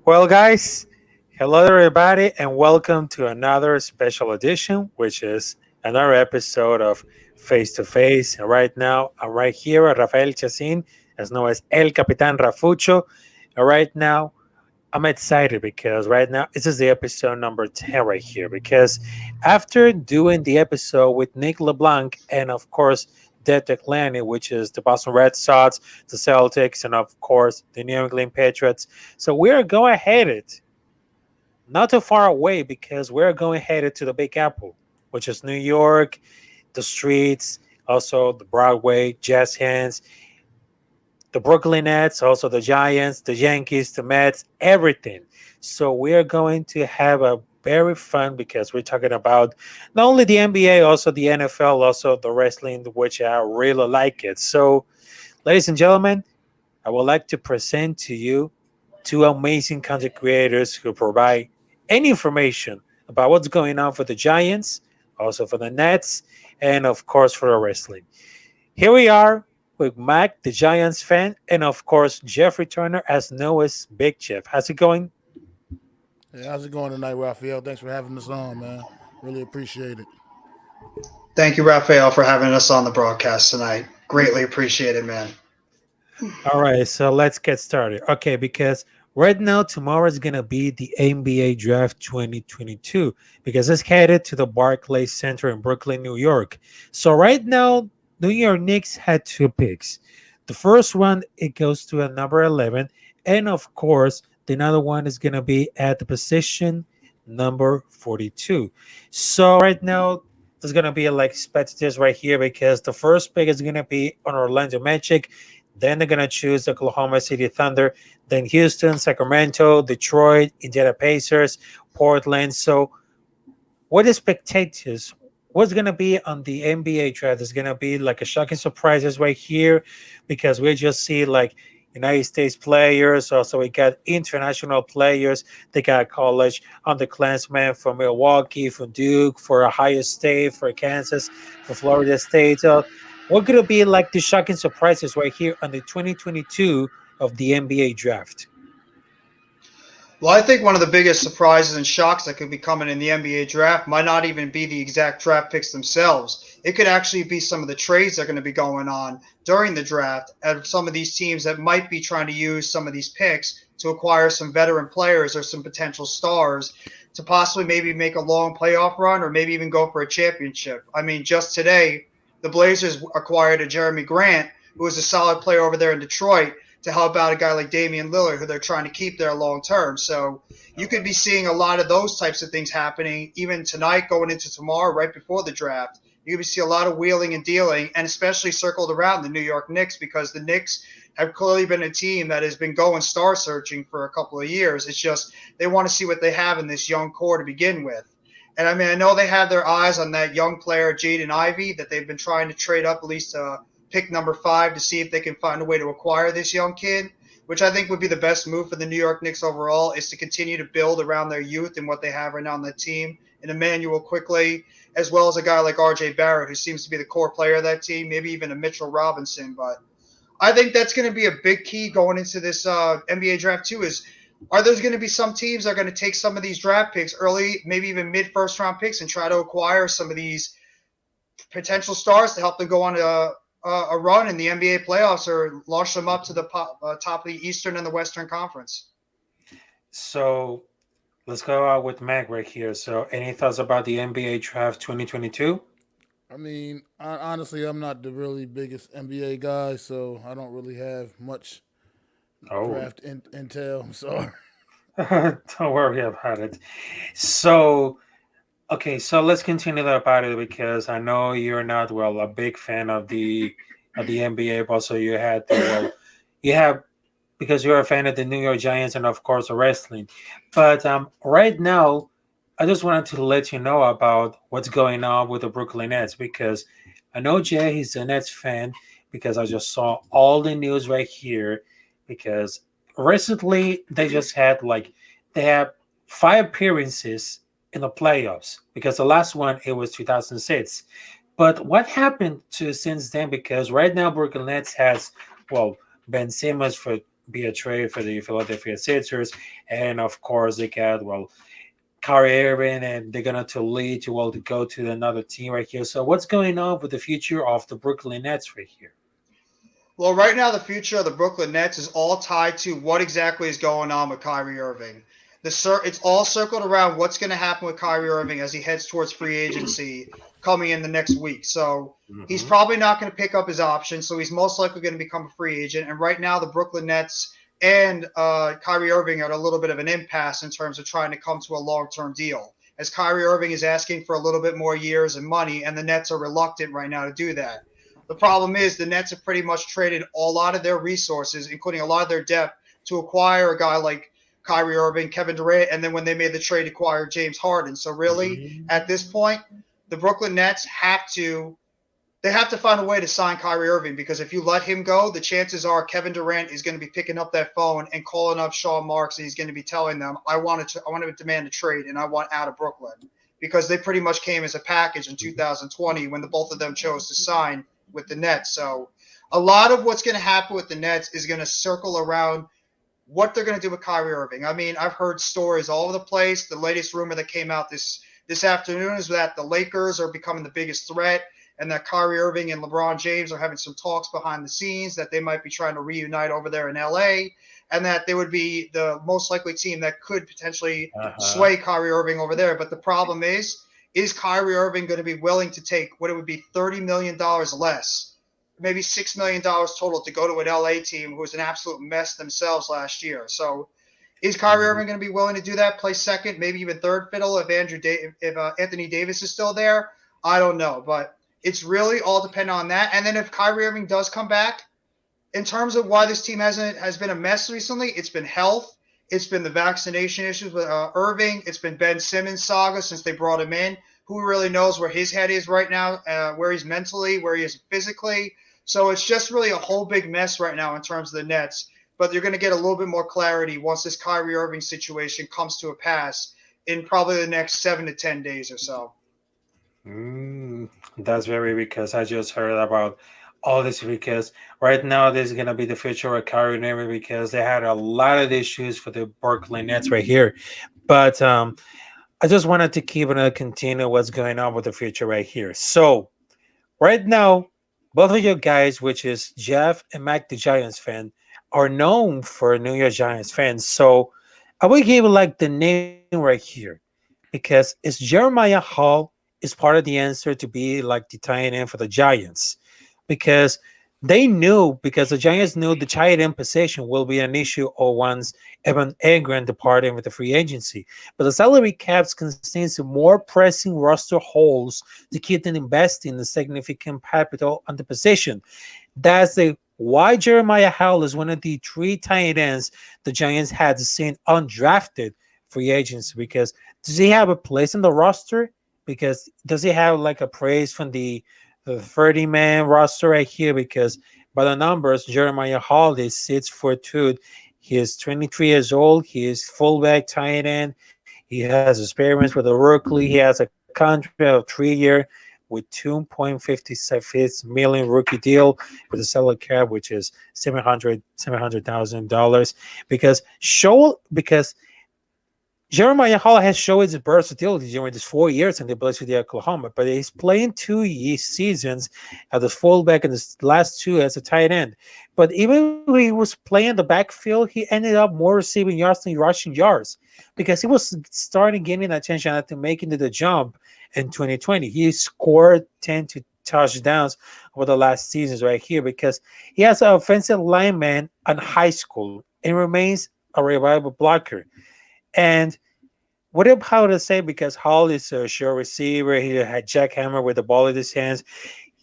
Well, guys, hello everybody, and welcome to another special edition, which is another episode of Face to Face. And right now, I'm right here at Rafael Chacin, as known as El Capitán Rafucho. And right now, I'm excited because right now this is the episode number 10 right here. Because after doing the episode with Nick LeBlanc and, of course, Detek Lanny, which is the Boston Red Sox, the Celtics, and, of course, the New England Patriots. So we are going headed not too far away because we're going headed to the Big Apple, which is New York, the streets, also the Broadway, jazz hands, the Brooklyn Nets, also the Giants, the Yankees, the Mets, everything. So we are going to have a very fun because we're talking about not only the NBA, also the NFL, also the wrestling, which I really like it. So, ladies and gentlemen, I would like to present to you two amazing content creators who provide any information about what's going on for the Giants, also for the Nets, and of course for the wrestling. Here we are with Mac, the Giants fan, and of course Jeffrey Turner as Noah's Big Jeff. How's it going? Hey, how's it going tonight, Raphael? Thanks for having us on, man. Really appreciate it. Thank you, Rafael, for having us on the broadcast tonight. Greatly appreciate it, man. All right, so let's get started. Okay, because right now, tomorrow is going to be the NBA Draft 2022 because it's headed to the Barclays Center in Brooklyn, New York. So, right now, New York Knicks had two picks. The first one, it goes to a number 11. And of course, the other one is going to be at the position number 42. So, right now, there's going to be like spectators right here because the first pick is going to be on Orlando Magic, then they're going to choose Oklahoma City Thunder, then Houston, Sacramento, Detroit, Indiana Pacers, Portland. So, what is spectators? What's going to be on the NBA draft is going to be like a shocking surprises right here because we just see like United States players. Also, we got international players. They got college underclassmen from Milwaukee, from Duke, for Ohio State, for Kansas, for Florida State. So, what could it be like the shocking surprises right here on the 2022 of the NBA draft? Well, I think one of the biggest surprises and shocks that could be coming in the NBA draft might not even be the exact draft picks themselves. It could actually be some of the trades that are going to be going on during the draft and some of these teams that might be trying to use some of these picks to acquire some veteran players or some potential stars to possibly maybe make a long playoff run or maybe even go for a championship. I mean, just today, the Blazers acquired a Jeremy Grant, who is a solid player over there in Detroit, to help out a guy like Damian Lillard, who they're trying to keep there long term. So you could be seeing a lot of those types of things happening even tonight, going into tomorrow, right before the draft. You could see a lot of wheeling and dealing, and especially circled around the New York Knicks because the Knicks have clearly been a team that has been going star searching for a couple of years. It's just they want to see what they have in this young core to begin with. And I mean, I know they have their eyes on that young player, Jaden Ivey, that they've been trying to trade up at least pick number 5 to see if they can find a way to acquire this young kid, which I think would be the best move for the New York Knicks overall, is to continue to build around their youth and what they have right now on that team. And Emmanuel quickly, as well as a guy like RJ Barrett, who seems to be the core player of that team, maybe even a Mitchell Robinson. But I think that's going to be a big key going into this NBA draft too. Is are there going to be some teams that are going to take some of these draft picks early, maybe even mid first round picks, and try to acquire some of these potential stars to help them go on a run in the NBA playoffs or launch them up to the top of the Eastern and the Western Conference? So, let's go out with Mac right here. So, any thoughts about the NBA draft 2022? I mean, honestly, I'm not the really biggest NBA guy, so I don't really have much Oh, draft intel. I'm sorry. don't worry about it. So, okay, so let's continue about it because I know you're not well a big fan of the NBA, but also you had the you have because you're a fan of the New York Giants and of course the wrestling. But right now, I just wanted to let you know about what's going on with the Brooklyn Nets because I know Jay he's a Nets fan because I just saw all the news right here because recently they just had like they have 5 appearances in the playoffs because the last one it was 2006. But what happened to since then? Because right now Brooklyn Nets has well Ben Simmons for be a trade for the Philadelphia Sixers, and of course they got Kyrie Irving, and they're gonna to lead to go to another team right here. So what's going on with the future of the Brooklyn Nets right here? Well, right now the future of the Brooklyn Nets is all tied to what exactly is going on with Kyrie Irving. It's all circled around what's going to happen with Kyrie Irving as he heads towards free agency coming in the next week. So he's Hmm. probably not going to pick up his option, so he's most likely going to become a free agent. And right now, the Brooklyn Nets and Kyrie Irving are at a little bit of an impasse in terms of trying to come to a long-term deal. As Kyrie Irving is asking for a little bit more years and money, and the Nets are reluctant right now to do that. The problem is the Nets have pretty much traded a lot of their resources, including a lot of their depth, to acquire a guy like Kyrie Irving, Kevin Durant, and then when they made the trade, acquired James Harden. So really, at this point, the Brooklyn Nets have to find a way to sign Kyrie Irving because if you let him go, the chances are Kevin Durant is going to be picking up that phone and calling up Sean Marks, and he's going to be telling them, I want to demand a trade, and I want out of Brooklyn because they pretty much came as a package in 2020 when the both of them chose to sign with the Nets. So a lot of what's going to happen with the Nets is going to circle around what they're going to do with Kyrie Irving. I mean, I've heard stories all over the place. The latest rumor that came out this afternoon is that the Lakers are becoming the biggest threat and that Kyrie Irving and LeBron James are having some talks behind the scenes that they might be trying to reunite over there in LA and that they would be the most likely team that could potentially Uh-huh. sway Kyrie Irving over there. But the problem is Kyrie Irving going to be willing to take what it would be $30 million less, maybe $6 million total to go to an LA team who was an absolute mess themselves last year? So is Kyrie Mhm. Irving going to be willing to do that, play second, maybe even third fiddle if Anthony Davis is still there? I don't know, but it's really all dependent on that. And then if Kyrie Irving does come back, in terms of why this team has been a mess recently, it's been health, it's been the vaccination issues with Irving, it's been Ben Simmons saga since they brought him in. Who really knows where his head is right now, where he's mentally, where he is physically? So it's just really a whole big mess right now in terms of the Nets. But you're going to get a little bit more clarity once this Kyrie Irving situation comes to a pass in probably the next 7 to 10 days or so. Mm, that's very because I just heard about all this because right now this is gonna be the future of Kyrie Irving because they had a lot of issues for the Brooklyn Nets right here. But I just wanted to keep it continue what's going on with the future right here. So right now, both of you guys, which is Jeff and Mac the Giants fan, are known for New York Giants fans. So I will give like the name right here because it's Jeremiah Hall is part of the answer to be like the tight end for the Giants because because the Giants knew the tight end position will be an issue or once Evan Engram departed with the free agency. But the salary caps contains more pressing roster holes to keep them investing the significant capital on the position. That's the why Jeremiah Howell is one of the three tight ends the Giants had seen undrafted free agents because does he have a place in the roster? Because does he have like a praise from the 30 man roster right here? Because by the numbers, Jeremiah Hall is 6'2". He is 23 years old. He is fullback tight end. He has experience with the Rookie. He has a contract of 3 year with 2.56 million rookie deal with a salary cap, which is 700,000 dollars. Because Jeremiah Hall has shown his versatility during these 4 years in the Blazers of Oklahoma, but he's playing seasons as a fullback and the last two as a tight end. But even when he was playing the backfield, he ended up more receiving yards than rushing yards because he was starting getting attention after making the jump in 2020. He scored 10 to touchdowns over the last seasons right here because he has an offensive lineman in high school and remains a reliable blocker. And what about to say because Hall is a sure receiver, he had jackhammer with the ball in his hands.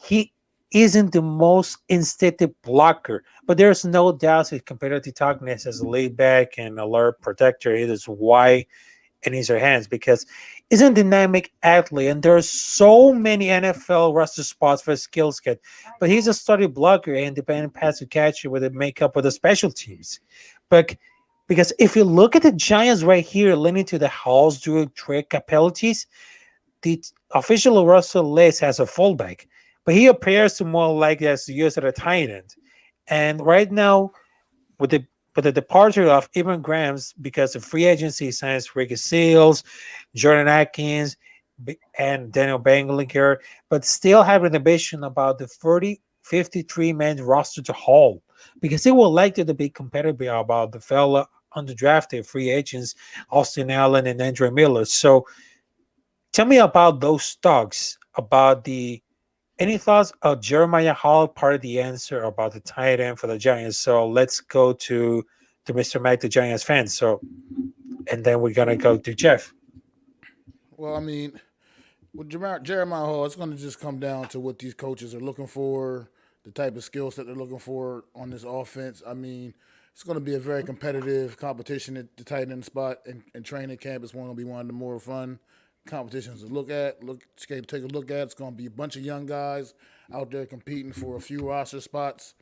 He isn't the most instinctive blocker, but there's no doubt his competitive toughness as a laid back and alert protector. It is why in his hands because he's a dynamic athlete and there's so many NFL roster spots for his skill set. But he's a study blocker and independent pass catcher with a makeup with the special teams. But because if you look at the Giants right here, leaning to the Halls dual trick abilities, the official Russell list has a fullback, but he appears to more like as used as a tight end. And right now, with the but the departure of Evan Grams because of free agency signs Ricky Seals, Jordan Atkins, and Daniel Benglinger, but still have an ambition about the 53-man roster to hold because they would like to be competitive about the fellow underdrafted free agents, Austin Allen and Andre Miller. So tell me about those talks, about the any thoughts of Jeremiah Hall, part of the answer about the tight end for the Giants. So let's go to Mr. Mac, the Giants fan. So and then we're gonna go to Jeff. Well, I mean, with Jeremiah Hall, it's going to just come down to what these coaches are looking for, the type of skill set they're looking for on this offense. I mean, it's going to be a very competitive competition at the tight end spot, and training camp is going to be one of the more fun competitions to look at. Take a look at. It's going to be a bunch of young guys out there competing for a few roster spots.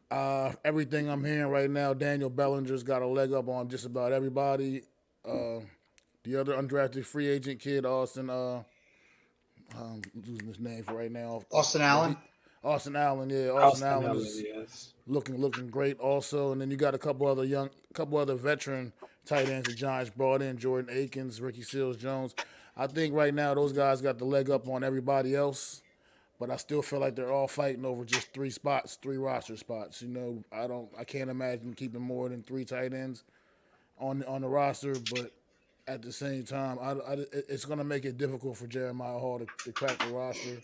Everything I'm hearing right now, Daniel Bellinger's got a leg up on just about everybody. Uh, the other undrafted free agent kid, Austin, I'm losing his name for right now, Austin but he, Allen. Austin Allen, yeah, Austin Austin Allen Allen, is yes. looking great also. And then you got a couple other veteran tight ends the Giants brought in, Jordan Akins, Ricky Seals Jones. I think right now those guys got the leg up on everybody else, but I still feel like they're all fighting over just three spots, three roster spots. I can't imagine keeping more than three tight ends on the roster, but at the same time, it's going to make it difficult for Jeremiah Hall to crack the roster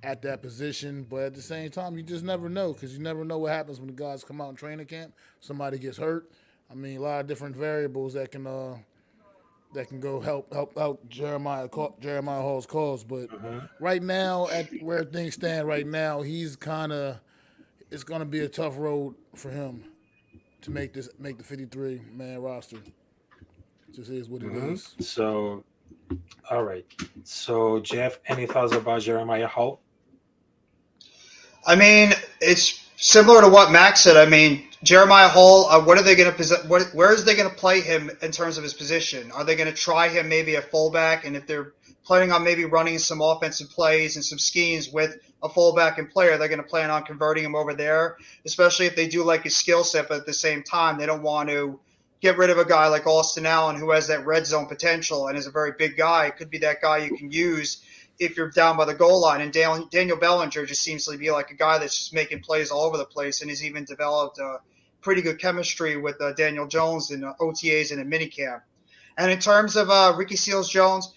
at that position. But at the same time, you just never know because you never know what happens when the guys come out in training camp. Somebody gets hurt. I mean, a lot of different variables that can go help out Jeremiah Hall's cause. But Mhm. right now, at where things stand right now, he's kind of it's going to be a tough road for him to make the 53 man roster. Just is what it Mhm. is. So all right. So Jeff, any thoughts about Jeremiah Hall? I mean, it's similar to what Max said. I mean, Jeremiah Hall. What are they going to where is they going to play him in terms of his position? Are they going to try him maybe a fullback? And if they're planning on maybe running some offensive plays and some schemes with a fullback and player, they're going to plan on converting him over there. Especially if they do like his skill set, but at the same time, they don't want to get rid of a guy like Austin Allen who has that red zone potential and is a very big guy. It could be that guy you can use if you're down by the goal line. And Daniel Bellinger just seems to be like a guy that's just making plays all over the place and has even developed a pretty good chemistry with Daniel Jones in OTAs and in minicamp. And in terms of Ricky Seals Jones,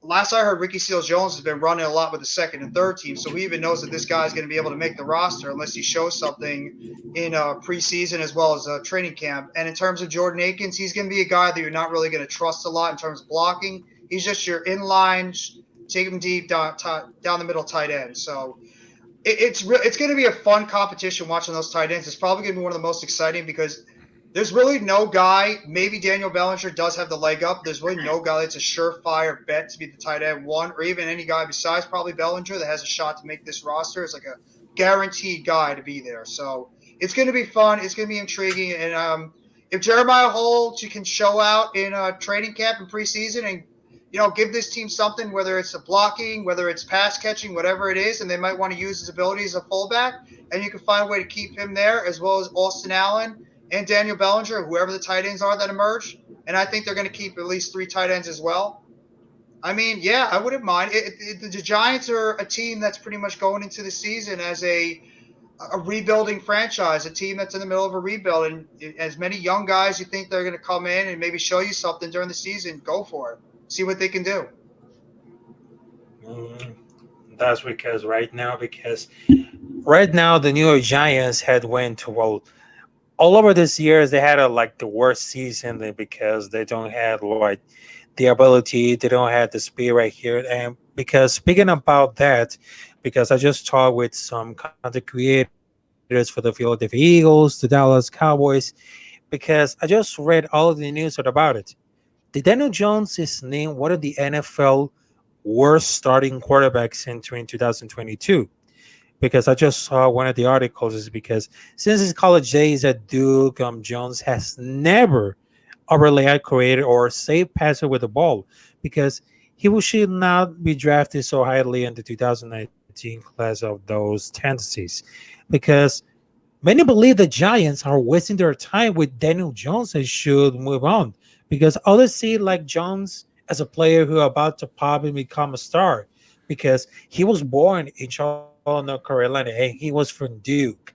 last I heard, Ricky Seals Jones has been running a lot with the second and third team, so he even knows that this guy is going to be able to make the roster unless he shows something in preseason as well as training camp. And in terms of Jordan Akins, he's going to be a guy that you're not really going to trust a lot in terms of blocking. He's just your inline, take him deep down the middle tight end. So it's going to be a fun competition watching those tight ends. It's probably going to be one of the most exciting because there's really no guy. Maybe Daniel Bellinger does have the leg up. There's really no guy that's a surefire bet to be the tight end one, or even any guy besides probably Bellinger that has a shot to make this roster. It's like a guaranteed guy to be there. So it's going to be fun. It's going to be intriguing. And if Jeremiah Holt can show out in training camp and preseason and give this team something, whether it's a blocking, whether it's pass catching, whatever it is, and they might want to use his abilities as a fullback, and you can find a way to keep him there, as well as Austin Allen and Daniel Bellinger, whoever the tight ends are that emerge. And I think they're going to keep at least three tight ends as well. I mean, yeah, I wouldn't mind. The Giants are a team that's pretty much going into the season as a rebuilding franchise, a team that's in the middle of a rebuild. And as many young guys you think they're going to come in and maybe show you something during the season, go for it. See what they can do. Mm, that's because right now the New York Giants had went to all over this years they had like the worst season because they don't have like the ability, they don't have the speed right here. And because speaking about that, because I just talked with some content creators for the Philadelphia Eagles, the Dallas Cowboys, because I just read all of the news about it. The Daniel Jones is named one of the NFL worst starting quarterbacks entering 2022 because I just saw one of the articles is because since his college days at Duke, Jones has never overly accurate or safe passer with the ball because should not be drafted so highly in the 2019 class of those tendencies because Many believe the Giants are wasting their time with Daniel Jones and should move on because others see like Jones as a player who about to pop and become a star because he was born in Charlotte, North Carolina, and he was from Duke.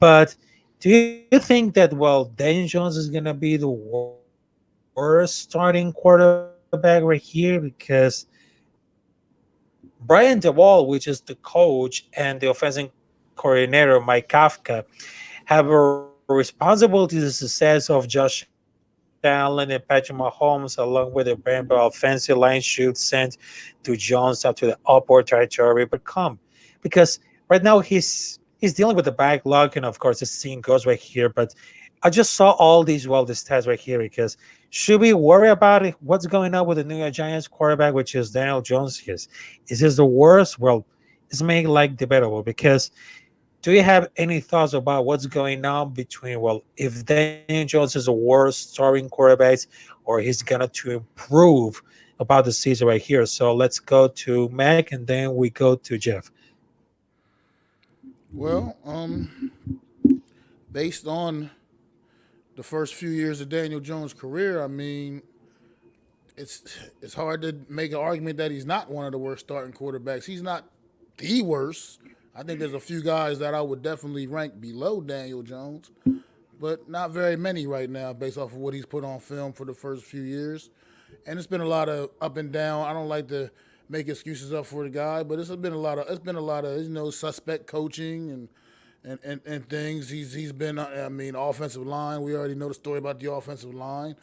But do you think that Daniel Jones is gonna be the worst starting quarterback right here? Because Brian DeWall, which is the coach, and the offensive coordinator Mike Kafka have a responsibility to the success of Josh Allen and Patrick Mahomes, along with the brand new offensive line should sent to Jones up to the upper territory. But come because right now he's dealing with the backlog, and of course the scene goes right here. But I just saw all these the stats right here because should we worry about it? What's going on with the New York Giants quarterback, which is Daniel Jones? Is this the worst? Well, it's made like debatable because do you have any thoughts about what's going on between if Daniel Jones is the worst starting quarterback or he's gonna to improve about the season right here? So let's go to Mac and then we go to Jeff. Well, based on the first few years of Daniel Jones' career, I mean, it's hard to make an argument that he's not one of the worst starting quarterbacks. He's not the worst. I think there's a few guys that I would definitely rank below Daniel Jones, but not very many right now based off of what he's put on film for the first few years. And it's been a lot of up and down. I don't like to make excuses up for the guy, but it's been a lot of suspect coaching and things. He's been I mean offensive line. We already know the story about the offensive line,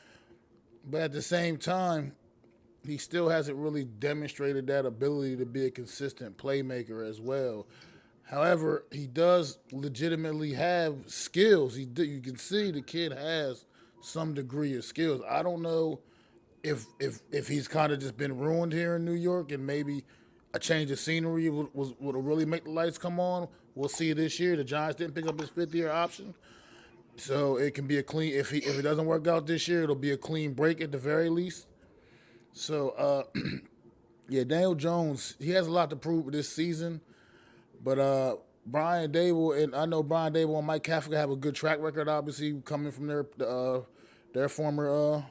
but at the same time, he still hasn't really demonstrated that ability to be a consistent playmaker as well. However, he does legitimately have skills. You can see the kid has some degree of skills. I don't know if he's kind of just been ruined here in New York, and maybe a change of scenery would really make the lights come on. We'll see this year. The Giants didn't pick up his fifth year option, so it can be a clean. If it doesn't work out this year, it'll be a clean break at the very least. So yeah, Daniel Jones, he has a lot to prove this season, but Brian Dable, and I know Brian Dable and Mike Kafka have a good track record, obviously coming from their former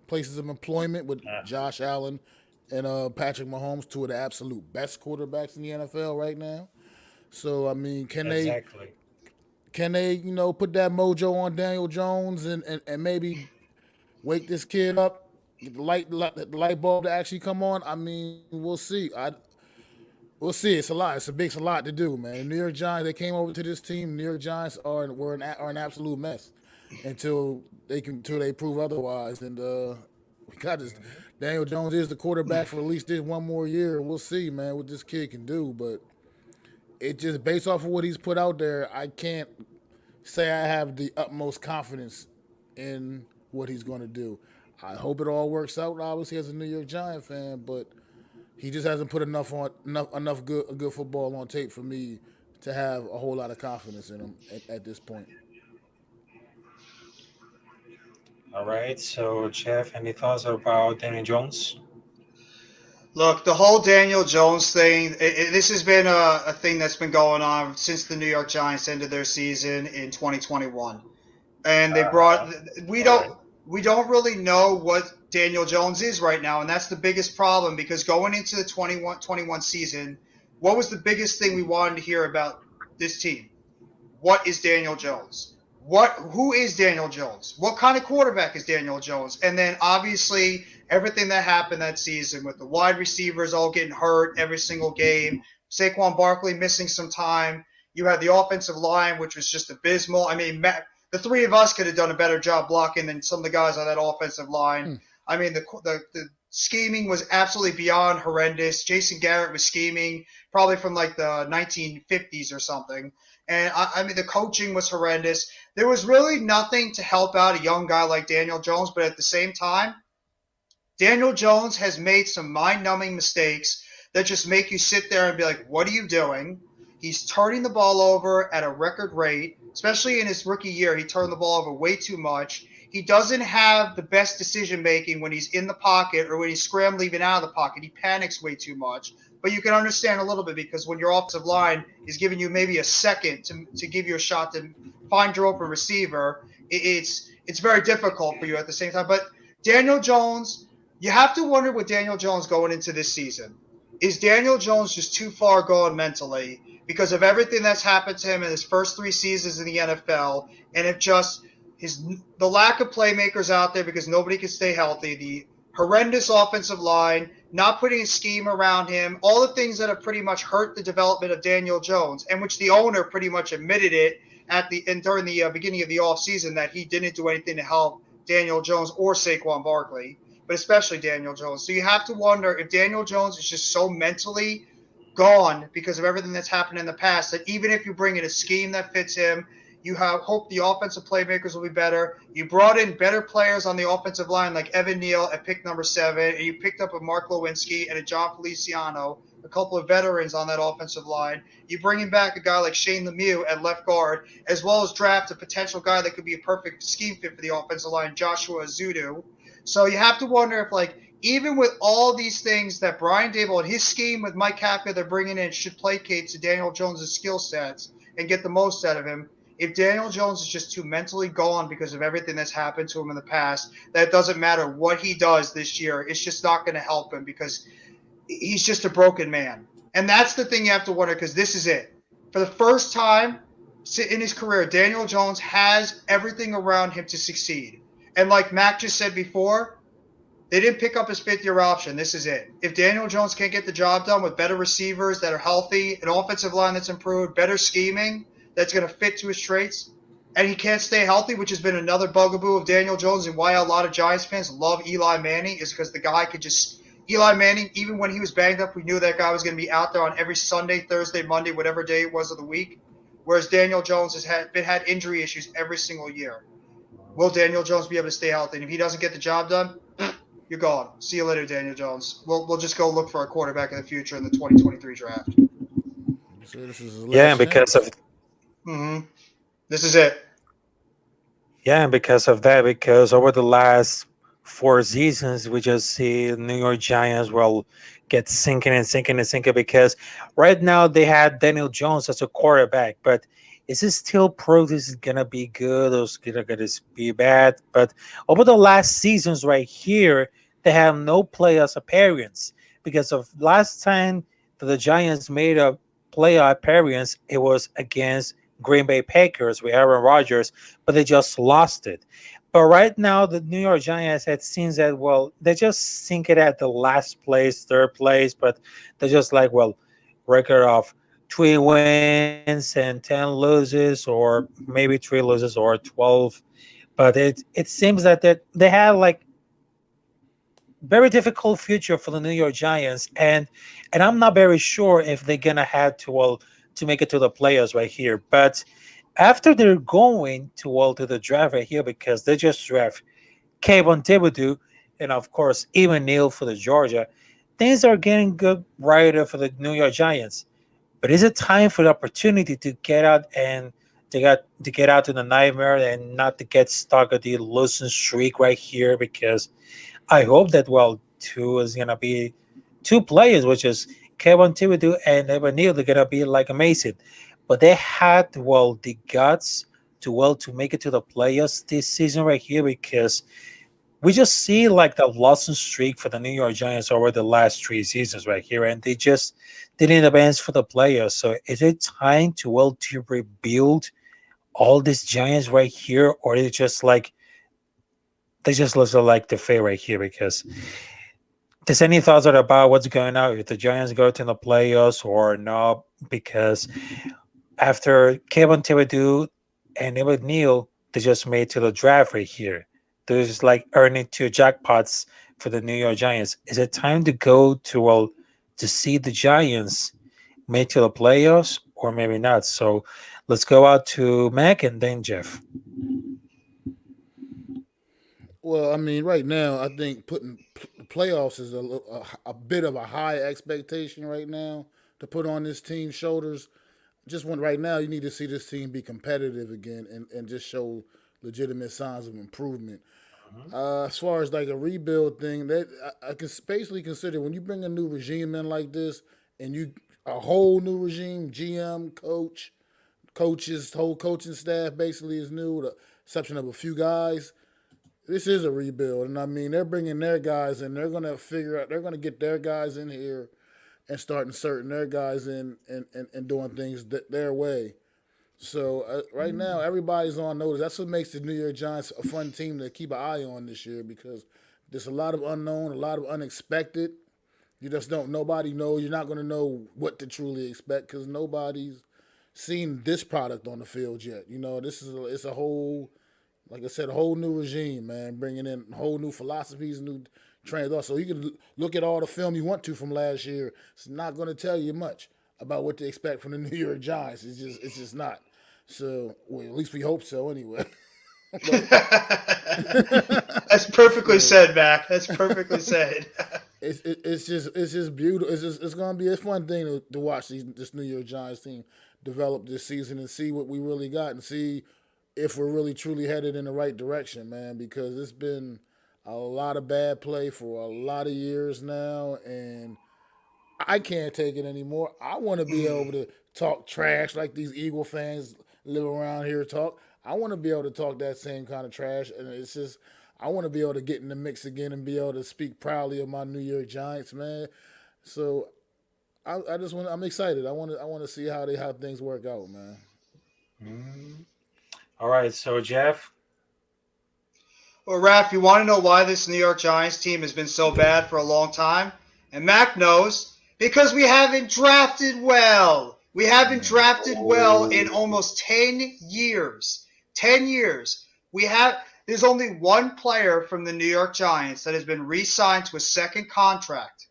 places of employment with Josh Allen and Patrick Mahomes, two of the absolute best quarterbacks in the NFL right now. So I mean, Exactly. can they put that mojo on Daniel Jones and maybe wake this kid up, get the light bulb to actually come on? I mean, we'll see. We'll see. It's a lot. It's a lot to do, man. The New York Giants, they came over to this team. New York Giants are an absolute mess until they prove otherwise. And we got this. Daniel Jones is the quarterback for at least this one more year. We'll see, man, what this kid can do. But it just based off of what he's put out there, I can't say I have the utmost confidence in what he's going to do. I hope it all works out, obviously, as a New York Giant fan, but he just hasn't put enough good football on tape for me to have a whole lot of confidence in him at this point. All right. So Jeff, any thoughts about Daniel Jones? Look, the whole Daniel Jones thing, this has been a thing that's been going on since the New York Giants ended their season in 2021. And they brought Uh-huh. we All don't right. we don't really know what Daniel Jones is right now, and that's the biggest problem because going into the 21 season, what was the biggest thing we wanted to hear about this team? What is Daniel Jones? Who is Daniel Jones? What kind of quarterback is Daniel Jones? And then obviously everything that happened that season with the wide receivers all getting hurt every single game, Saquon Barkley missing some time. You had the offensive line, which was just abysmal. I mean, the three of us could have done a better job blocking than some of the guys on that offensive line. I mean, the scheming was absolutely beyond horrendous. Jason Garrett was scheming probably from like the 1950s or something. And I mean, the coaching was horrendous. There was really nothing to help out a young guy like Daniel Jones, but at the same time, Daniel Jones has made some mind-numbing mistakes that just make you sit there and be like, what are you doing? He's turning the ball over at a record rate, especially in his rookie year. He turned the ball over way too much. He doesn't have the best decision making when he's in the pocket or when he's scrambling even out of the pocket. He panics way too much. but you can understand a little bit because when your offensive line is giving you maybe a second to give you a shot to find your open receiver, it's very difficult for you at the same time. But Daniel Jones, you have to wonder with Daniel Jones going into this season. Is Daniel Jones just too far gone mentally because of everything that's happened to him in his first 3 seasons in the NFL, and if just his the lack of playmakers out there because nobody can stay healthy, the horrendous offensive line, not putting a scheme around him, all the things that have pretty much hurt the development of Daniel Jones, and which the owner pretty much admitted it during the beginning of the offseason that he didn't do anything to help Daniel Jones or Saquon Barkley, but especially Daniel Jones. So you have to wonder if Daniel Jones is just so mentally gone because of everything that's happened in the past that even if you bring in a scheme that fits him, you hope the offensive playmakers will be better. You brought in better players on the offensive line like Evan Neal at pick number 7, and you picked up a Mark Lewinsky and a John Feliciano, a couple of veterans on that offensive line. You bring in back a guy like Shane Lemieux at left guard, as well as draft a potential guy that could be a perfect scheme fit for the offensive line, Joshua Azudu. So you have to wonder if, like, even with all these things that Brian Dable and his scheme with Mike Kafka they're bringing in should placate to Daniel Jones' skill sets and get the most out of him, if Daniel Jones is just too mentally gone because of everything that's happened to him in the past, that doesn't matter what he does this year. It's just not going to help him because he's just a broken man. And that's the thing you have to wonder because this is it. For the first time in his career, Daniel Jones has everything around him to succeed. And like Mac just said before, they didn't pick up his 5th-year option. This is it. If Daniel Jones can't get the job done with better receivers that are healthy, an offensive line that's improved, better scheming that's going to fit to his traits, and he can't stay healthy, which has been another bugaboo of Daniel Jones and why a lot of Giants fans love Eli Manning is because the guy could just – Eli Manning, even when he was banged up, we knew that guy was going to be out there on every Sunday, Thursday, Monday, whatever day it was of the week, whereas Daniel Jones has had injury issues every single year. Will Daniel Jones be able to stay healthy? And if he doesn't get the job done, you're gone. See you later, Daniel Jones. We'll just go look for a quarterback in the future in the 2023 draft. So this is his Yeah, last and because of chance. Mm-hmm. This is it. yeah, and because of that, because over the last 4 seasons, we just see New York Giants will get sinking and sinking and sinking because right now they had Daniel Jones as a quarterback, but is it still proof this is gonna be good or is it gonna be bad? But over the last seasons right here, they have no playoffs appearance because of last time that the Giants made a playoff appearance, it was against Green Bay Packers with Aaron Rodgers, but they just lost it. But right now, the New York Giants, it seems that, well, they just sink it at the last place, 3rd place, but they're just like, well, record of 3 wins and 10 losses, or maybe 3 losses or 12. But it seems that they have like very difficult future for the New York Giants, and I'm not very sure if they're gonna have to to make it to the playoffs right here. But after they're going to the draft right here because they just draft Kayvon Thibodeau and of course even Neal for the Georgia, things are getting good right for the New York Giants. But is it time for the opportunity to get out and to get out to the nightmare and not to get stuck at the losing streak right here? Because I hope that two is gonna be 2 players, which is Kevin Thibodeau and Evan Neal. They're gonna be like amazing, but they had the guts to make it to the playoffs this season right here because we just see like the losing streak for the New York Giants over the last 3 seasons right here, and they just didn't advance for the playoffs. So is it time to rebuild all these Giants right here, or is it just like they just look like the fate right here because does any thoughts are about what's going on if the Giants go to the playoffs or not? Because after Kevin Thibodeau and Evan Neal, they just made to the draft right here. They're just like earning 2 jackpots for the New York Giants. Is it time to go to see the Giants make to the playoffs or maybe not? So let's go out to Mac and then Jeff. Well, I mean, right now, I think putting playoffs is a bit of a high expectation right now to put on this team's shoulders. Just want right now, you need to see this team be competitive again and just show legitimate signs of improvement. As far as like a rebuild thing, that I can basically consider when you bring a new regime in like this, and you a whole new regime, GM, coaches, whole coaching staff basically is new, with the exception of a few guys. This is a rebuild, and I mean they're bringing their guys in. They're gonna figure out. They're gonna get their guys in here and start inserting their guys in and doing things their way. So right now, everybody's on notice. That's what makes the New York Giants a fun team to keep an eye on this year because there's a lot of unknown, a lot of unexpected. You just don't. Nobody knows. You're not going to know what to truly expect because nobody's seen this product on the field yet. You know, it's a whole, like I said, a whole new regime, man. Bringing in whole new philosophies, new trainers. So you can look at all the film you want to from last year. It's not going to tell you much about what to expect from the New York Giants. It's just not. So, well, at least we hope so, anyway. That's perfectly said, Mac. That's perfectly said. It's just beautiful. It's gonna be a fun thing to watch this New York Giants team develop this season and see what we really got and see if we're really truly headed in the right direction, man. Because it's been a lot of bad play for a lot of years now, and I can't take it anymore. I want to be able to talk trash like these Eagle fans live around here talk. I want to be able to talk that same kind of trash, and it's just I want to be able to get in the mix again and be able to speak proudly of my New York Giants, man. So I just want I'm excited. I want to see how things work out, man. All right, so Jeff. Well, Raph, you want to know why this New York Giants team has been so bad for a long time? And Mac knows because we haven't drafted well. We haven't drafted well in almost 10 years. 10 years. There's only one player from the New York Giants that has been re-signed to a second contract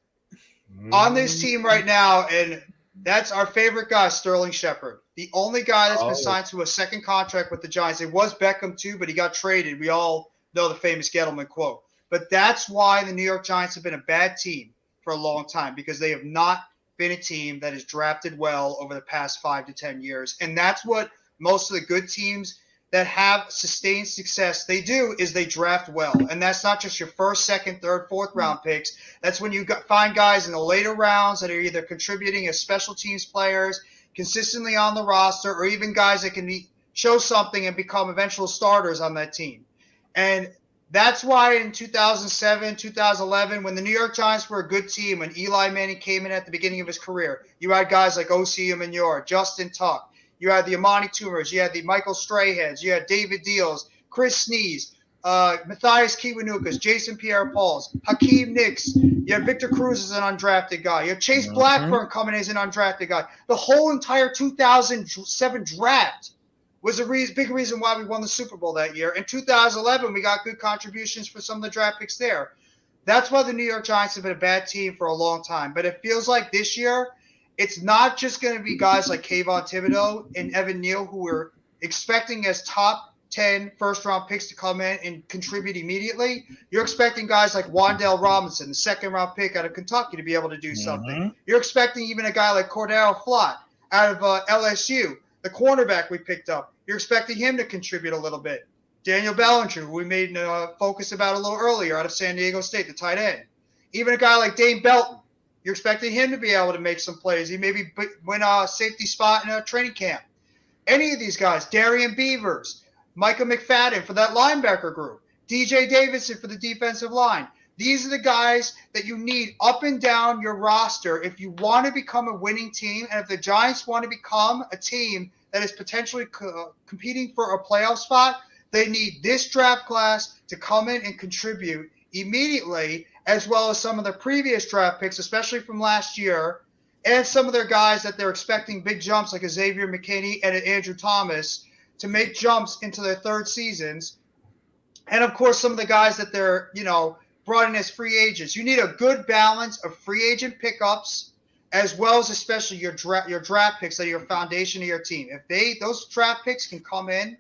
on this team right now, and that's our favorite guy, Sterling Shepard. The only guy that's been signed to a second contract with the Giants. It was Beckham too, but he got traded. We all know the famous Gettleman quote. But that's why the New York Giants have been a bad team for a long time, because they have not been a team that has drafted well over the past 5 to 10 years. And that's what most of the good teams that have sustained success, they do, is they draft well. And that's not just your first, second, third, fourth round picks. That's when you find guys in the later rounds that are either contributing as special teams players, consistently on the roster, or even guys that can show something and become eventual starters on that team. And that's why in 2007, 2011, when the New York Giants were a good team, when Eli Manning came in at the beginning of his career, you had guys like O.C. Umenyiora, Justin Tuck, you had the Amani Toomer's, you had the Michael Strahans, you had David Deals, Chris Sneeze, Matthias Kiwanukas, Jason Pierre-Pauls, Hakeem Nicks, you had Victor Cruz as an undrafted guy, you had Chase Blackburn coming as an undrafted guy. The whole entire 2007 draft was a big reason why we won the Super Bowl that year. In 2011, we got good contributions for some of the draft picks there. That's why the New York Giants have been a bad team for a long time. But it feels like this year, it's not just going to be guys like Kayvon Thibodeau and Evan Neal who we're expecting as top 10 first-round picks to come in and contribute immediately. You're expecting guys like Wan'Dale Robinson, the second-round pick out of Kentucky, to be able to do something. You're expecting even a guy like Cordero Flott out of LSU, the cornerback we picked up. You're expecting him to contribute a little bit. Daniel Bellinger, who we made a focus about a little earlier, out of San Diego State, the tight end. Even a guy like Dane Belton. You're expecting him to be able to make some plays. He maybe win a safety spot in a training camp. Any of these guys, Darian Beavers, Micah McFadden for that linebacker group, DJ Davidson for the defensive line. These are the guys that you need up and down your roster if you want to become a winning team, and if the Giants want to become a team that is potentially competing for a playoff spot, they need this draft class to come in and contribute immediately, as well as some of the previous draft picks, especially from last year, and some of their guys that they're expecting big jumps like a Xavier McKinney and an Andrew Thomas to make jumps into their third seasons. And, of course, some of the guys that they're, brought in as free agents. You need a good balance of free agent pickups as well as especially your draft picks that are your foundation of your team. If those draft picks can come in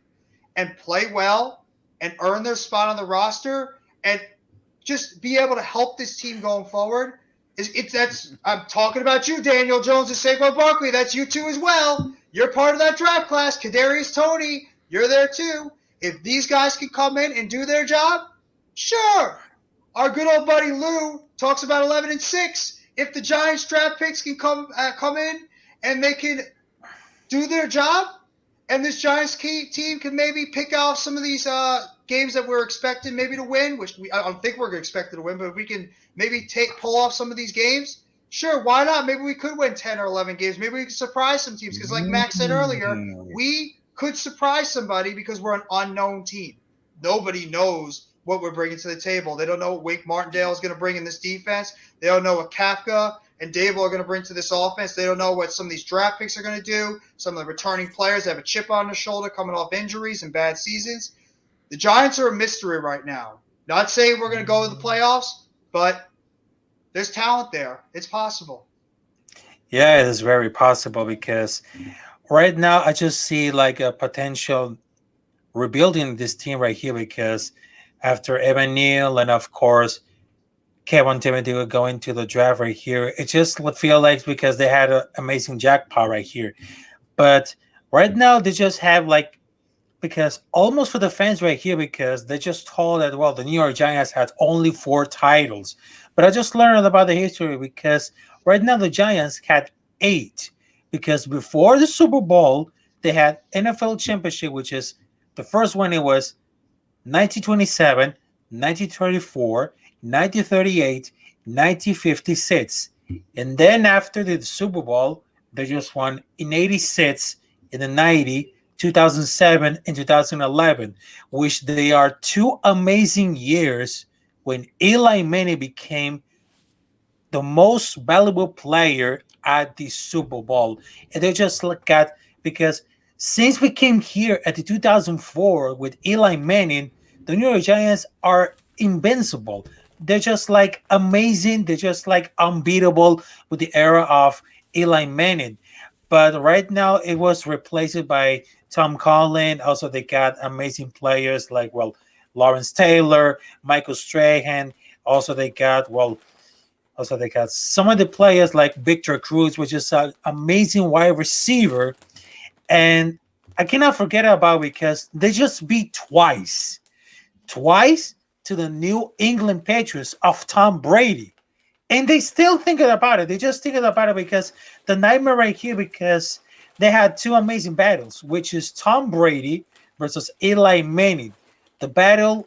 and play well and earn their spot on the roster and just be able to help this team going forward, I'm talking about you, Daniel Jones and Saquon Barkley. That's you too as well. You're part of that draft class. Kadarius Toney, you're there too. If these guys can come in and do their job, sure. Our good old buddy Lou talks about 11-6. if the Giants draft picks can come in and they can do their job, and this Giants team can maybe pick off some of these games that we're expecting maybe to win, which I don't think we're expected to win, but if we can maybe pull off some of these games, sure, why not? Maybe we could win 10 or 11 games. Maybe we could surprise some teams because, like Max said earlier, Mm. we could surprise somebody because we're an unknown team. Nobody knows what we're bringing to the table. They don't know what Wake Martindale is going to bring in this defense. They don't know what Kafka and Dable are going to bring to this offense. They don't know what some of these draft picks are going to do. Some of the returning players have a chip on their shoulder coming off injuries and bad seasons. The Giants are a mystery right now. Not saying we're going to go to the playoffs, but there's talent there. It's possible. Yeah, it is very possible because right now I just see like a potential rebuilding this team right here because after Evan Neal and of course Kevin Timothy going to the draft right here, it just would feel like because they had an amazing jackpot right here. But right now they just have like because almost for the fans right here because they just told that well the New York Giants had only 4 titles, but I just learned about the history because right now the Giants had 8 because before the Super Bowl they had NFL championship which is the first one it was 1927, 1934, 1938, 1956. And then after the Super Bowl, they just won in 86, in the 90, 2007, and 2011, which they are 2 amazing years when Eli Manning became the most valuable player at the Super Bowl. And they just look at because since we came here at the 2004 with Eli Manning, the New York Giants are invincible. They're just like amazing. They're just like unbeatable with the era of Eli Manning. But right now it was replaced by Tom Collin. Also, they got amazing players like Lawrence Taylor, Michael Strahan. Also, they got some of the players like Victor Cruz, which is an amazing wide receiver. And I cannot forget about because they just beat twice to the New England Patriots of Tom Brady. And they still thinking about it. They just thinking about it because the nightmare right here because they had 2 amazing battles, which is Tom Brady versus Eli Manning. The battle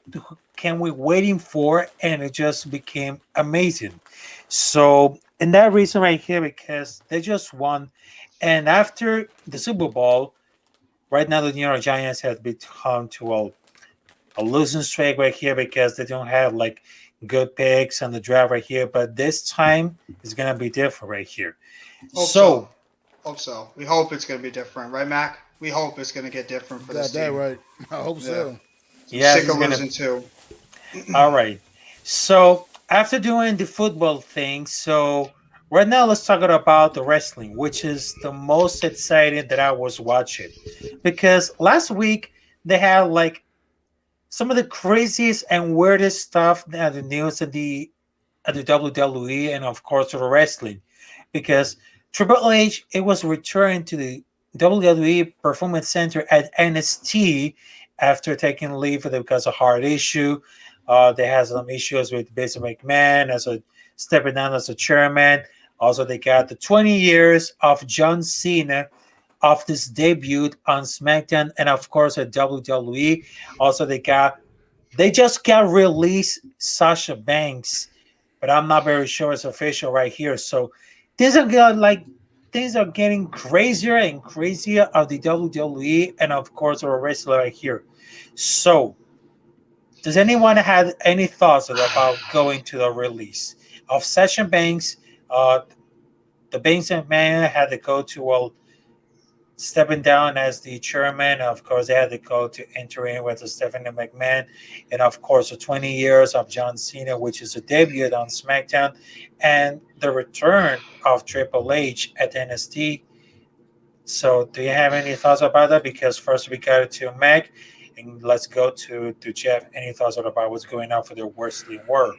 can we waiting for, and it just became amazing. So, and that reason right here because they just won, and after the Super Bowl, right now the New York Giants have become to a losing streak right here because they don't have like good picks on the draft right here. But this time is gonna be different right here. Hope so. So Hope so. We hope it's going to be different, right, Mac? We hope it's going to get different You for this got that team. right. I hope Yeah. so. I'm yes, sick it's of gonna. losing too. All right. So after doing the football thing, so right now let's talk about the wrestling, which is the most exciting that I was watching, because last week they had like some of the craziest and weirdest stuff at the news at the WWE and of course the wrestling, because Triple H it was returned to the WWE Performance Center at NXT after taking leave because of heart issue. They had some issues with Vince McMahon as a stepping down as a chairman. Also, they got the 20 years of John Cena of this debut on SmackDown and of course at WWE. Also, they just got released Sasha Banks, but I'm not very sure it's official right here. So things are things are getting crazier and crazier of the WWE and of course our wrestler right here. So does anyone have any thoughts about going to the release of Sasha Banks? Uh, the Banks and Man had to go to stepping down as the chairman. Of course, they had to go to enter in with Stephanie McMahon, and of course, the 20 years of John Cena, which is a debut on SmackDown, and the return of Triple H at NXT. So, do you have any thoughts about that? Because first we got it to Meg, and let's go to Jeff. Any thoughts about what's going on for the wrestling world?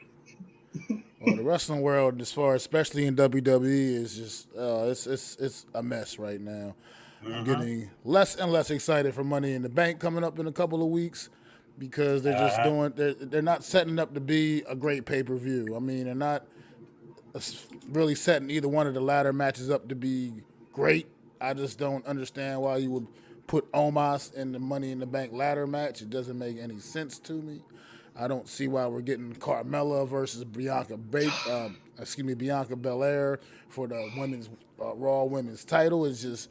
Well, the wrestling world, as far especially in WWE, is just it's a mess right now. I'm Mm-hmm. getting less and less excited for Money in the Bank coming up in a couple of weeks because Uh-huh. they're not setting up to be a great pay per view. I mean, they're not. really setting either one of the latter matches up to be great. I just don't understand why you would put Omos in the Money in the Bank ladder match. It doesn't make any sense to me. I don't see why we're getting Carmella versus Bianca Belair for the women's Raw Women's title. Is just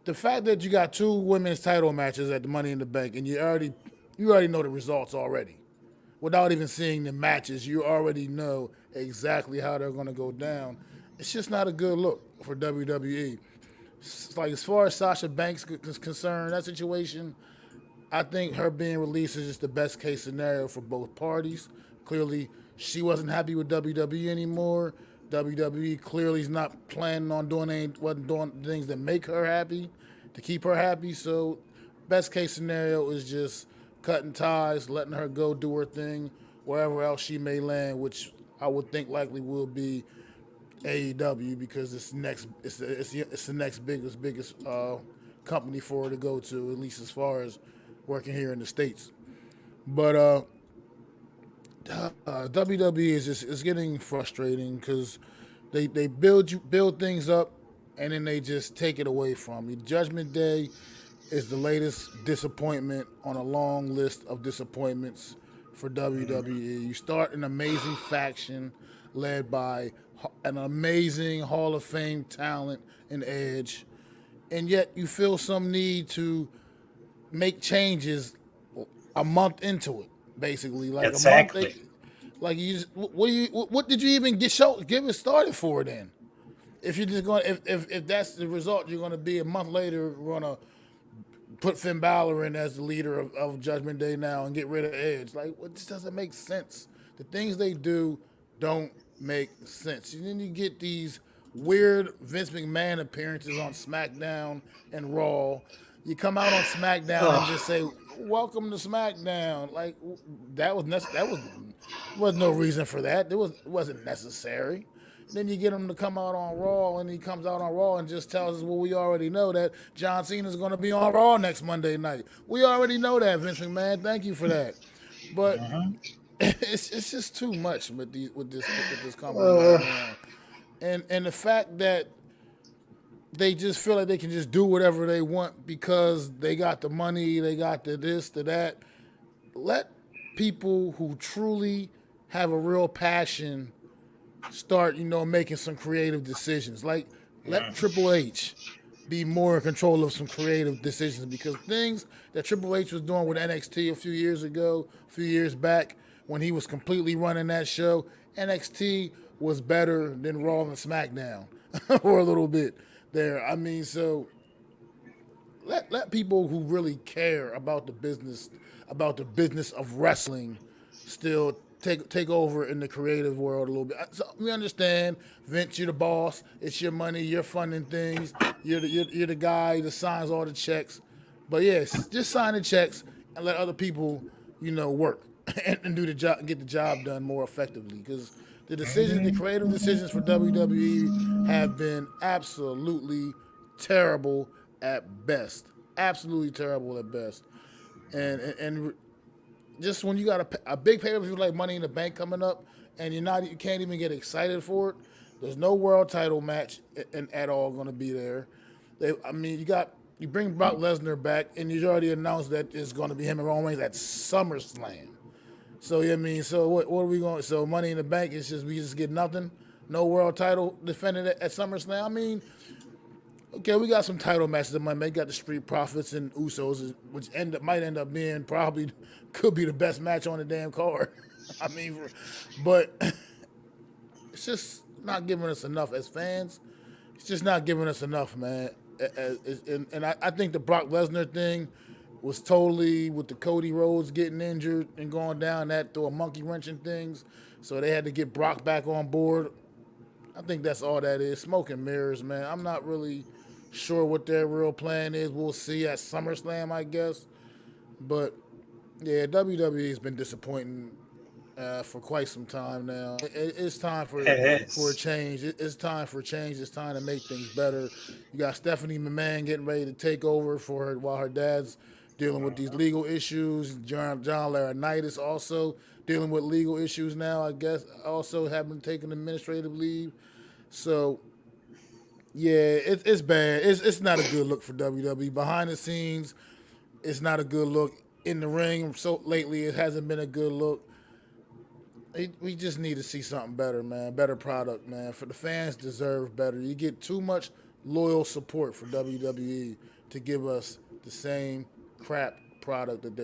the fact that you got two women's title matches at the Money in the Bank, and you already know the results already. Without even seeing the matches, you already know exactly how they're going to go down. It's just not a good look for WWE. It's like as far as Sasha Banks is concerned, that situation, I think her being released is just the best case scenario for both parties. Clearly, she wasn't happy with WWE anymore. WWE clearly is not planning on wasn't doing things that make her happy, to keep her happy. So, best case scenario is just cutting ties, letting her go do her thing wherever else she may land, which I would think likely will be AEW because it's the next biggest company for her to go to, at least as far as working here in the states. But WWE is just it's getting frustrating because they build things up and then they just take it away from you. Judgment Day is the latest disappointment on a long list of disappointments for WWE. You start an amazing faction led by an amazing Hall of Fame talent in Edge, and yet you feel some need to make changes a month into it, basically. Like a month, Exactly. like you just, what did you even give it started for then? If you're just going, if that's the result, you're going to be a month later. We're going to put Finn Balor in as the leader of Judgment Day now and get rid of Edge. Like, what this doesn't make sense. The things they do don't make sense. And then you get these weird Vince McMahon appearances on SmackDown and Raw. You come out on SmackDown and just say, "Welcome to SmackDown." Like that was no reason for that. It wasn't necessary. Then you get him to come out on Raw, and he comes out on Raw and just tells us, well, we already know that John Cena is going to be on Raw next Monday night. We already know that, Vince McMahon. Thank you for that. But it's just too much with this company right now, and the fact that they just feel like they can just do whatever they want because they got the money, they got the this, the that. Let people who truly have a real passion start, making some creative decisions. Like let Triple H be more in control of some creative decisions because things that Triple H was doing with NXT a few years ago, a few years back, when he was completely running that show, NXT was better than Raw and SmackDown for a little bit there. I mean, so let people who really care about the business of wrestling still take over in the creative world a little bit. So we understand, Vince, you're the boss. It's your money. You're funding things. You're the guy that signs all the checks. But yes, just sign the checks and let other people, work and do the job, and get the job done more effectively. Because the creative decisions for WWE have been absolutely terrible at best. Absolutely terrible at best. And just when you got a big pay per view like Money in the Bank coming up, and you can't even get excited for it. There's no world title match at all going to be there. You bring Brock Lesnar back, and you already announced that it's going to be him and Roman Reigns at SummerSlam. So so what are we going? So Money in the Bank is just we just get nothing. No world title defended at SummerSlam. I mean, okay, we got some title matches that might make. Got the Street Profits and Usos, which might end up being probably could be the best match on the damn card. I mean, but it's just not giving us enough as fans. It's just not giving us enough, man. And I think the Brock Lesnar thing was totally with the Cody Rhodes getting injured and going down that through a monkey wrenching things. So they had to get Brock back on board. I think that's all that is. Smoke and mirrors, man. I'm not really sure what their real plan is. We'll see at SummerSlam, I guess. But yeah, WWE has been disappointing for quite some time now. It's time It for a is. change. It's time for a change. It's time to make things better. You got Stephanie McMahon getting ready to take over for her while her dad's dealing with these legal issues. John Laurinaitis also dealing with legal issues now. I guess also having taken administrative leave. So yeah, it's bad. It's not a good look for WWE behind the scenes. It's not a good look in the ring. So lately, it hasn't been a good look. We just need to see something better, man. Better product, man. For the fans deserve better. You get too much loyal support for WWE to give us the same crap product that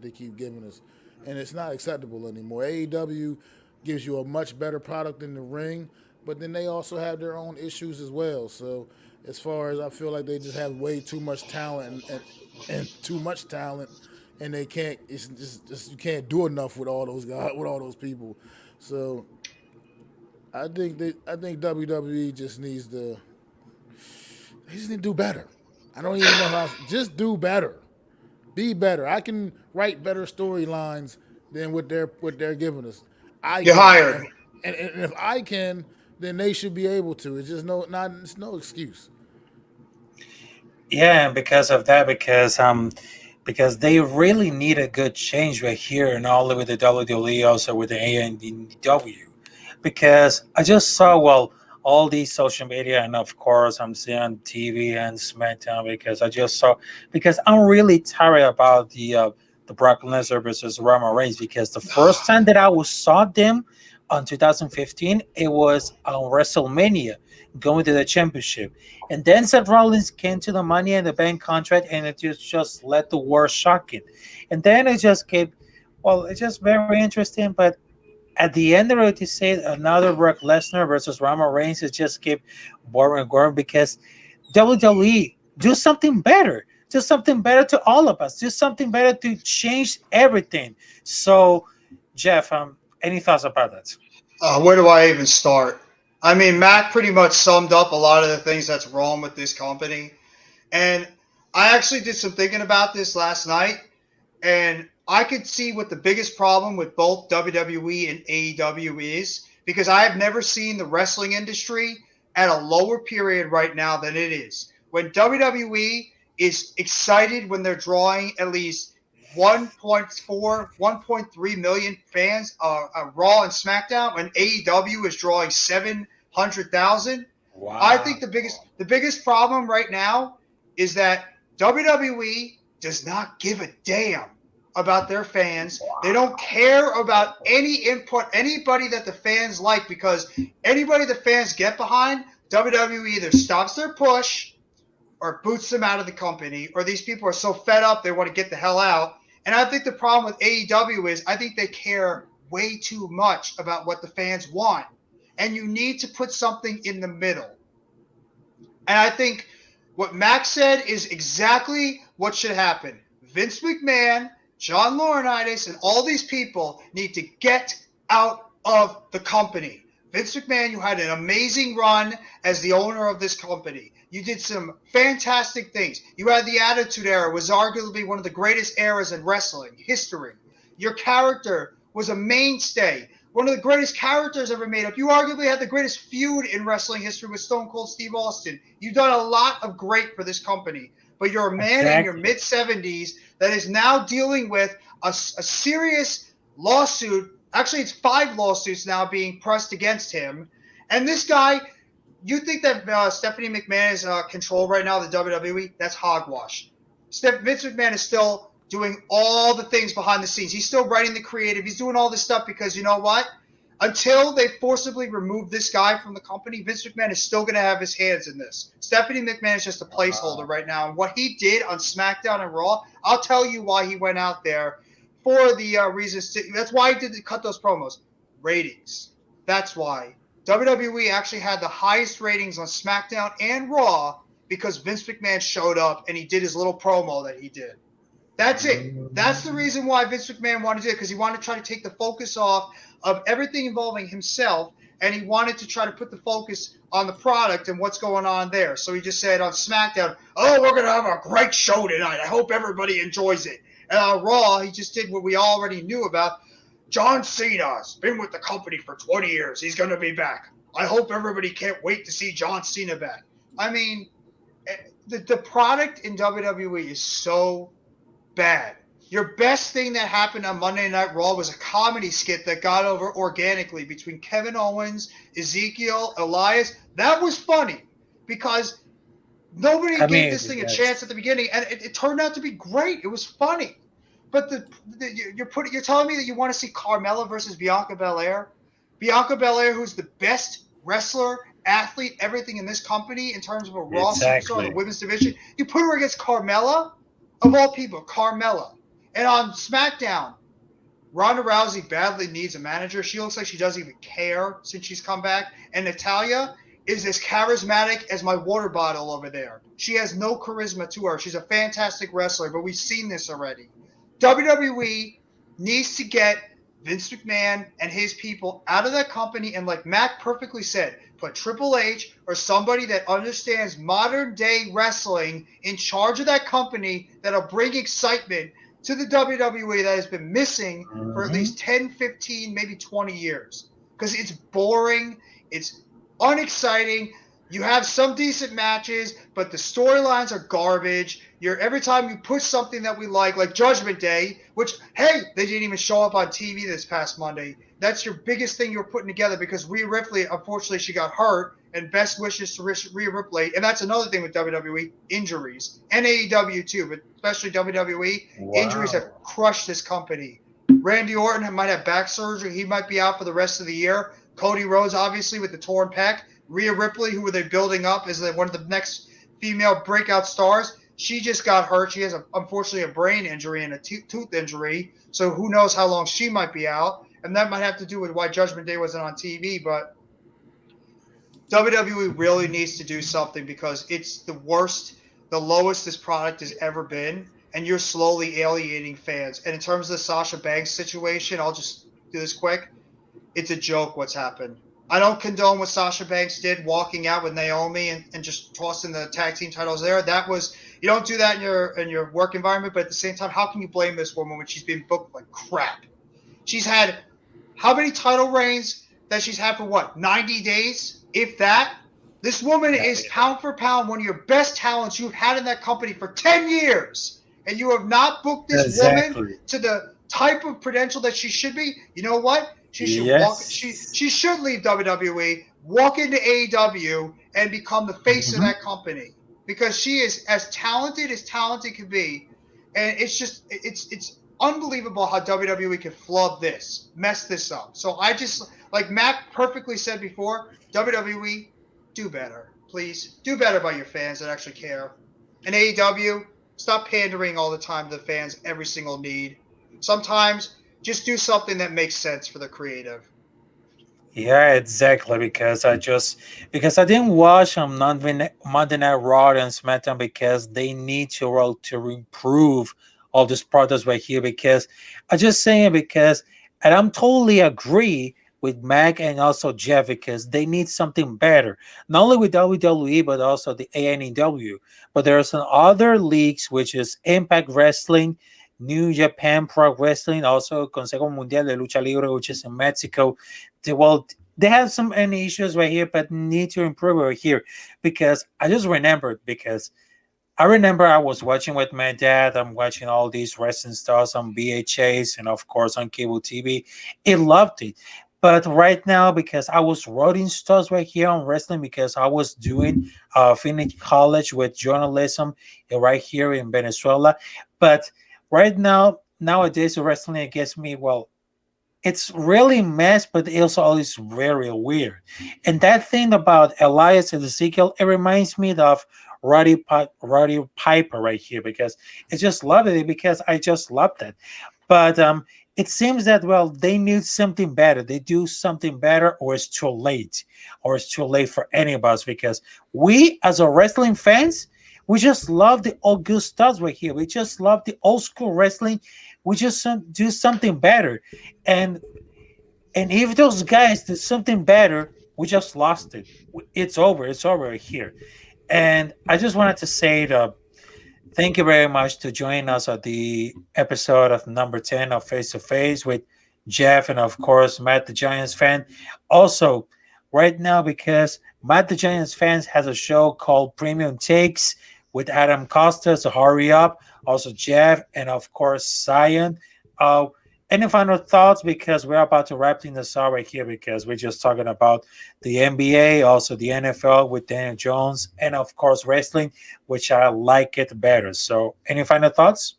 they keep giving us, and it's not acceptable anymore. AEW gives you a much better product in the ring, but then they also have their own issues as well. So as far as I feel like they just have way too much talent and too much talent, and they can't. It's just you can't do enough with all those guys, with all those people. So I think WWE just needs to do better. I don't even know how. Just do better. Be better. I can write better storylines than what they're giving us. I You're can, hired. and if I can, then they should be able to. It's just it's no excuse. Yeah, and because of that, because they really need a good change right here, and not only with the WWE, also with the ANW. Because I just saw all these social media, and of course I'm seeing TV and SmackDown because I just saw because I'm really tired about the Brock Lesnar versus Roman Reigns because the first time that I was saw them on 2015 it was on WrestleMania going to the championship, and then Seth Rollins came to the Money in the Bank contract, and it just led the war shocking, and then it just kept it's just very interesting, but at the end of it, you say another Brock Lesnar versus Roman Reigns is just keep boring and boring because WWE do something better. Do something better to all of us. Do something better to change everything. So, Jeff, any thoughts about that? Where do I even start? I mean, Matt pretty much summed up a lot of the things that's wrong with this company. And I actually did some thinking about this last night, and I could see what the biggest problem with both WWE and AEW is because I have never seen the wrestling industry at a lower period right now than it is. When WWE is excited when they're drawing at least 1.4, 1.3 million fans Raw and SmackDown, when AEW is drawing 700,000. I Wow. think the biggest problem right now is that WWE does not give a damn about their fans. They don't care about any input, anybody that the fans like, because anybody the fans get behind, WWE either stops their push or boots them out of the company, or these people are so fed up they want to get the hell out. And I think the problem with AEW is I think they care way too much about what the fans want. And you need to put something in the middle. And I think what Max said is exactly what should happen. Vince McMahon, John Laurinaitis, and all these people need to get out of the company. Vince McMahon, you had an amazing run as the owner of this company. You did some fantastic things. You had the Attitude Era, was arguably one of the greatest eras in wrestling history. Your character was a mainstay, one of the greatest characters ever made up. You arguably had the greatest feud in wrestling history with Stone Cold Steve Austin. You've done a lot of great for this company, but you're a man in your Exactly. mid 70s that is now dealing with a serious lawsuit. Actually, it's 5 lawsuits now being pressed against him. And this guy, you think that Stephanie McMahon is control right now of the WWE? That's hogwash. Vince McMahon is still doing all the things behind the scenes. He's still writing the creative. He's doing all this stuff because you know what? Until they forcibly remove this guy from the company, Vince McMahon is still going to have his hands in this. Stephanie McMahon is just a placeholder right now. And what he did on SmackDown and Raw, I'll tell you why he went out there for the reasons. That's why he did cut those promos. Ratings. That's why. WWE actually had the highest ratings on SmackDown and Raw because Vince McMahon showed up and he did his little promo that he did. That's it. That's the reason why Vince McMahon wanted to do it, because he wanted to try to take the focus off of everything involving himself, and he wanted to try to put the focus on the product and what's going on there. So he just said on SmackDown, "Oh, we're going to have a great show tonight. I hope everybody enjoys it." And on Raw, he just did what we already knew about. John Cena's been with the company for 20 years. He's going to be back. I hope everybody can't wait to see John Cena back. I mean, the product in WWE is so bad. Your best thing that happened on Monday Night Raw was a comedy skit that got over organically between Kevin Owens, Ezekiel, Elias. That was funny because nobody I gave mean, this thing a chance yes, at the beginning, and it turned out to be great. It was funny. But you're telling me that you want to see Carmella versus Bianca Belair? Bianca Belair, who's the best wrestler, athlete, everything in this company in terms of a Raw superstar in the exactly. women's division. You put her against Carmella, of all people, Carmella. And on SmackDown, Ronda Rousey badly needs a manager. She looks like she doesn't even care since she's come back. And Natalya is as charismatic as my water bottle over there. She has no charisma to her. She's a fantastic wrestler, but we've seen this already. WWE needs to get Vince McMahon and his people out of that company and, like Mac perfectly said, put Triple H or somebody that understands modern day wrestling in charge of that company that'll bring excitement to the WWE that has been missing for at Hmm. least 10, 15, maybe 20 years. Because it's boring, it's unexciting. You have some decent matches, but the storylines are garbage. Every time you push something that we like Judgment Day, which hey, they didn't even show up on TV this past Monday. That's your biggest thing you're putting together because Rhea Ripley, unfortunately, she got hurt. And best wishes to Rhea Ripley. And that's another thing with WWE, injuries. And AEW too, but especially WWE, injuries have Wow. crushed this company. Randy Orton might have back surgery. He might be out for the rest of the year. Cody Rhodes, obviously, with the torn pec. Rhea Ripley, who were they building up as one of the next female breakout stars, she just got hurt. She has, unfortunately, a brain injury and a tooth injury. So who knows how long she might be out. And that might have to do with why Judgment Day wasn't on TV. But WWE really needs to do something because it's the worst, the lowest this product has ever been, and you're slowly alienating fans. And in terms of the Sasha Banks situation, I'll just do this quick. It's a joke what's happened. I don't condone what Sasha Banks did, walking out with Naomi and just tossing the tag team titles there. That was you don't do that in your work environment, but at the same time, how can you blame this woman when she's being booked like crap? She's had how many title reigns that she's had for what, 90 days? If that? This woman I is mean, pound for pound one of your best talents you've had in that company for 10 years. And you have not booked this woman exactly. to the type of credential that she should be. You know what? She should walk Yes. she should leave WWE, walk into AEW and become the face of Hmm. that company. Because she is as talented can be. And it's unbelievable how WWE can flub this, mess this up. So I just like Mac perfectly said before, WWE, do better. Please. Do better by your fans that actually care. And AEW, stop pandering all the time to the fans every single need. Sometimes just do something that makes sense for the creative. Yeah, exactly. Because I didn't watch Monday Night Raw and SmackDown because they need to improve all these products right here. Because I just saying because and I'm totally agree with Mac and also Jeff because they need something better. Not only with WWE but also the ANEW. But there are some other leagues which is Impact Wrestling, New Japan Pro Wrestling, also Consejo Mundial de Lucha Libre, which is in Mexico. Well, they have some any issues right here, but need to improve right here because I just remembered because I remember I was watching with my dad. I'm watching all these wrestling stars on VHS and of course on cable TV. It loved it. But right now, because I was writing stuff right here on wrestling, because I was doing finish college with journalism right here in Venezuela. But right now, nowadays, wrestling gets me well it's really mess, but it also is very weird. And that thing about Elias and Ezekiel, it reminds me of Roddy Piper right here because I just love it because I just loved it. But it seems that well they need something better. They do something better, or it's too late, or it's too late for any of us because we as a wrestling fans. We just love the old good stuff right here. We just love the old school wrestling. We just do something better and and if those guys did something better, we just lost it. It's over. It's over here. And I just wanted to say thank you very much to join us at the episode of number 10 of Face to Face with Jeff and of course Matt the Giants fan. Also, right now because Matt the Giants fans has a show called Premium Takes with Adam Costa. So hurry up. Also Jeff and of course Zion. Uh, any final thoughts? Because we're about to wrap things up right here because we're just talking about the NBA, also the NFL with Daniel Jones, and of course wrestling, which I like it better. So any final thoughts?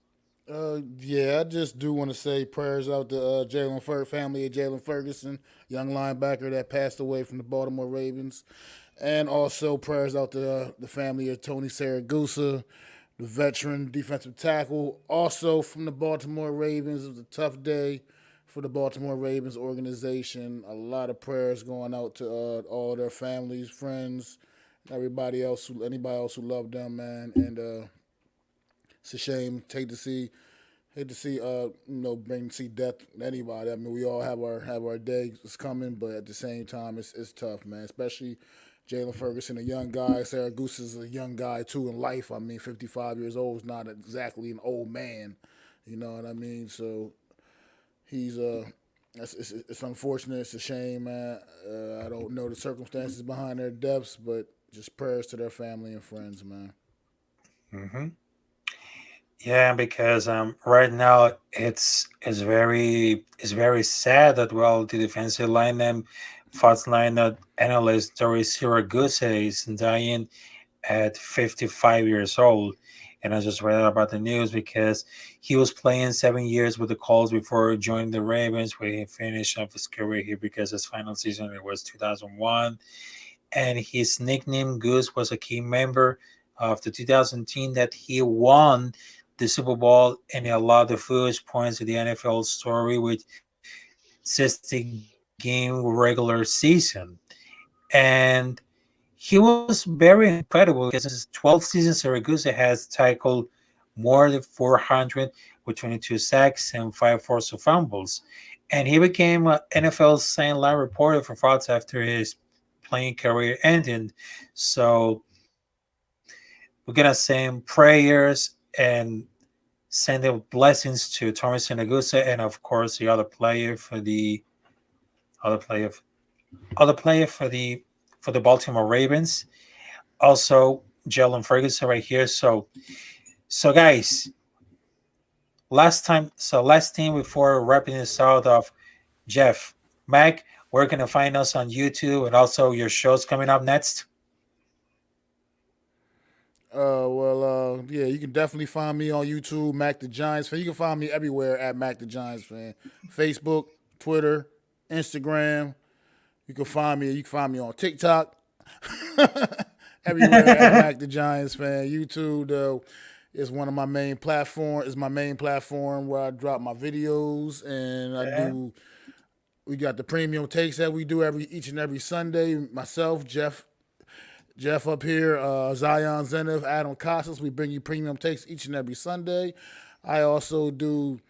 Yeah, I just do want to say prayers out to family of Jalen Ferguson, young linebacker that passed away from the Baltimore Ravens, and also prayers out to the family of Tony Saragusa, the veteran defensive tackle, also from the Baltimore Ravens. It was a tough day for the Baltimore Ravens organization. A lot of prayers going out to all their families, friends, anybody else who loved them, man. And it's a shame. Hate to see bring see death to anybody. I mean, we all have our day is coming, but at the same time, it's tough, man. Especially Jalen Ferguson, a young guy. Sarah Goose is a young guy too in life. I mean, 55 years old is not exactly an old man. You know what I mean? So he's it's unfortunate. It's a shame, man. I don't know the circumstances behind their deaths, but just prayers to their family and friends, man. Hmm. Yeah, because right now it's very sad that well the defensive lineman, first lineup analyst Doris Siragusa is dying at 55 years old. And I just read about the news because he was playing 7 years with the Colts before joining the Ravens, where he finished off his career here because his final season it was 2001. And his nickname Goose was a key member of the 2000 team that he won the Super Bowl and he allowed the fewest points to the NFL story with 60 game regular season. And he was very incredible because in his 12 seasons, Saragusa has tackled more than 400 with 22 sacks and 5 forced fumbles. And he became an NFL sideline reporter for Fox after his playing career ended. So we're gonna send prayers and send the blessings to Thomas Sinagusa and of course the other player other player for the Baltimore Ravens. Also Jalen Ferguson right here. So guys, last thing before wrapping this out of Jeff, Mac, where can you find us on YouTube and also your shows coming up next? Yeah, you can definitely find me on YouTube, Mac the Giants fan. You can find me everywhere at Mac the Giants fan. Facebook, Twitter, Instagram. You can find me on TikTok. Everywhere at Mac the Giants fan. YouTube though is one of my main platform. Is my main platform where I drop my videos and I Yeah. do. We got the premium takes that we do every each and every Sunday. Myself, Jeff up here, Zion Zenith, Adam Costas. We bring you premium takes each and every Sunday. I also do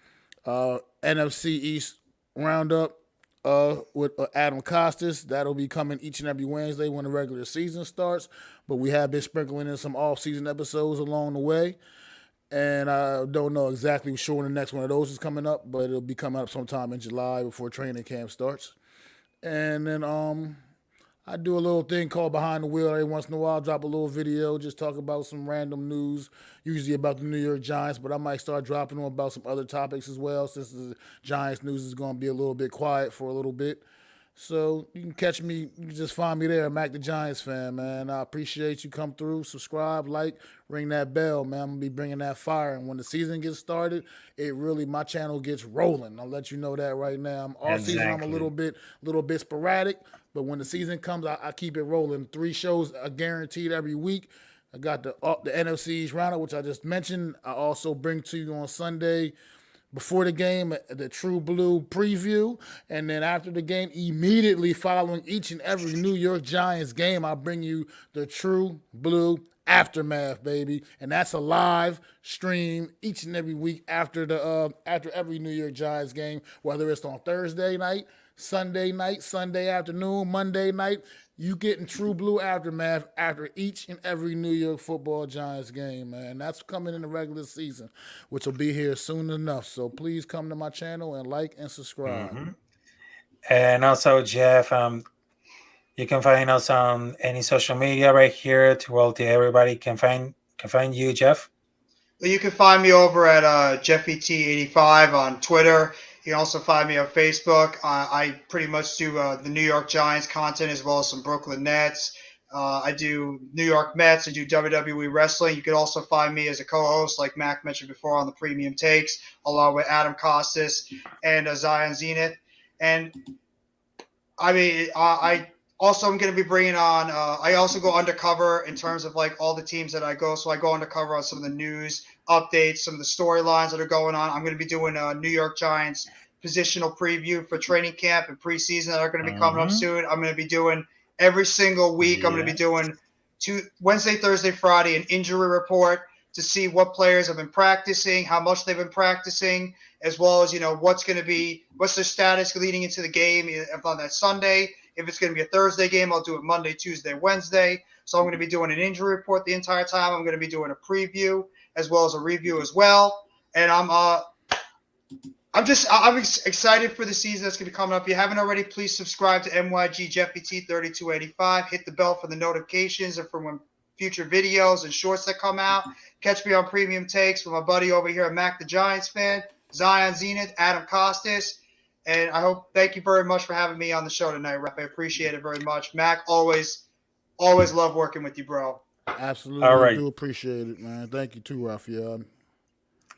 NFC East Roundup with Adam Costas. That'll be coming each and every Wednesday when the regular season starts. But we have been sprinkling in some off-season episodes along the way. And I don't know exactly sure when the next one of those is coming up, but it'll be coming up sometime in July before training camp starts. And then I do a little thing called Behind the Wheel every once in a while. Drop a little video, just talk about some random news, usually about the New York Giants. But I might start dropping them about some other topics as well, since the Giants news is going to be a little bit quiet for a little bit. So you can catch me. You can just find me there, Mac the Giants fan, man. I appreciate you. Come through, subscribe, like, ring that bell, man. I'm gonna be bringing that fire. And when the season gets started, my channel gets rolling. I'll let you know that right now. Off season, I'm a Exactly. little bit sporadic, but when the season comes, I keep it rolling. 3 shows are guaranteed every week. I got the NFC's roundup, which I just mentioned. I also bring to you on Sunday before the game, the True Blue preview, and then after the game, immediately following each and every New York Giants game, I bring you the True Blue aftermath, baby, and that's a live stream each and every week after every New York Giants game, whether it's on Thursday night, Sunday afternoon, Monday night. You getting True Blue aftermath after each and every New York Football Giants game, man. That's coming in the regular season, which will be here soon enough. So please come to my channel and like and subscribe. Hmm. And also, Jeff, you can find us on any social media right here to well, everybody can find can find you, Jeff? Well, you can find me over at JeffyT85 on Twitter. You can also find me on Facebook. I pretty much do the New York Giants content as well as some Brooklyn Nets. I do New York Mets. I do WWE wrestling. You can also find me as a co-host, like Mac mentioned before, on the Premium Takes, along with Adam Costas and Zion Zenith. And I mean, I also am going to be bringing on. I also go undercover in terms of like all the teams that I go. So I go undercover on some of the news updates, some of the storylines that are going on. I'm going to be doing a New York Giants positional preview for training camp and preseason that are going to be coming up soon. I'm going to be doing every single week. I'm going to be doing Wednesday, Thursday, Friday an injury report to see what players have been practicing, how much they've been practicing, as well as what's their status leading into the game on that Sunday. If it's going to be a Thursday game, I'll do it Monday, Tuesday, Wednesday. So I'm going to be doing an injury report the entire time. I'm going to be doing a preview as well as a review as well. And I'm excited for the season that's going to be coming up. If you haven't already, please subscribe to MYG Jeffy T3285. Hit the bell for the notifications and for when future videos and shorts that come out. Catch me on Premium Takes with my buddy over here at Mac the Giants fan, Zion Zenith, Adam Costas. And thank you very much for having me on the show tonight, Rep. I appreciate it very much. Mac, always love working with you, bro. All Absolutely, right. do appreciate it, man. Thank you too, Rafael.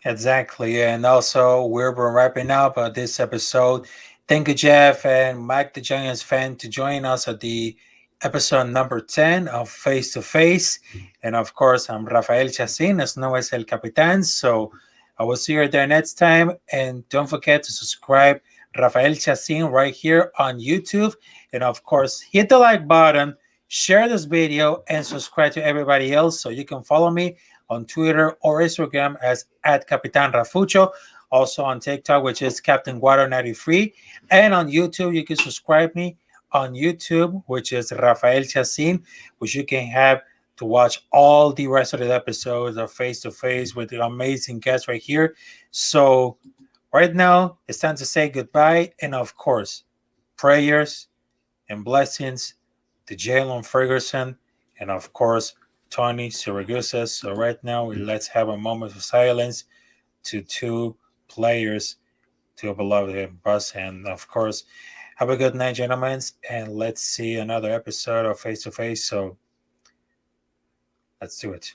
Exactly. And also, we're wrapping up this episode. Thank you, Jeff and Mike, the Giants fan, to join us at the episode number 10 of Face to Face. And of course, I'm Rafael Chacin, as known as El Capitán. So I will see you there next time. And don't forget to subscribe, Rafael Chacin, right here on YouTube. And of course, hit the like button, share this video, and subscribe to everybody else so you can follow me on Twitter or Instagram as at Capitán Rafucho. Also on TikTok, which is Captain Water 93. And on YouTube, you can subscribe me on YouTube, which is Rafael Chacin, which you can have to watch all the rest of the episodes of Face to Face with the amazing guests right here. So right now, it's time to say goodbye. And of course, prayers and blessings to Jalen Ferguson and of course, Tony Siragusa. So right now, let's have a moment of silence to two players, to beloved bus. And of course, have a good night, gentlemen. And let's see another episode of Face to Face. So let's do it.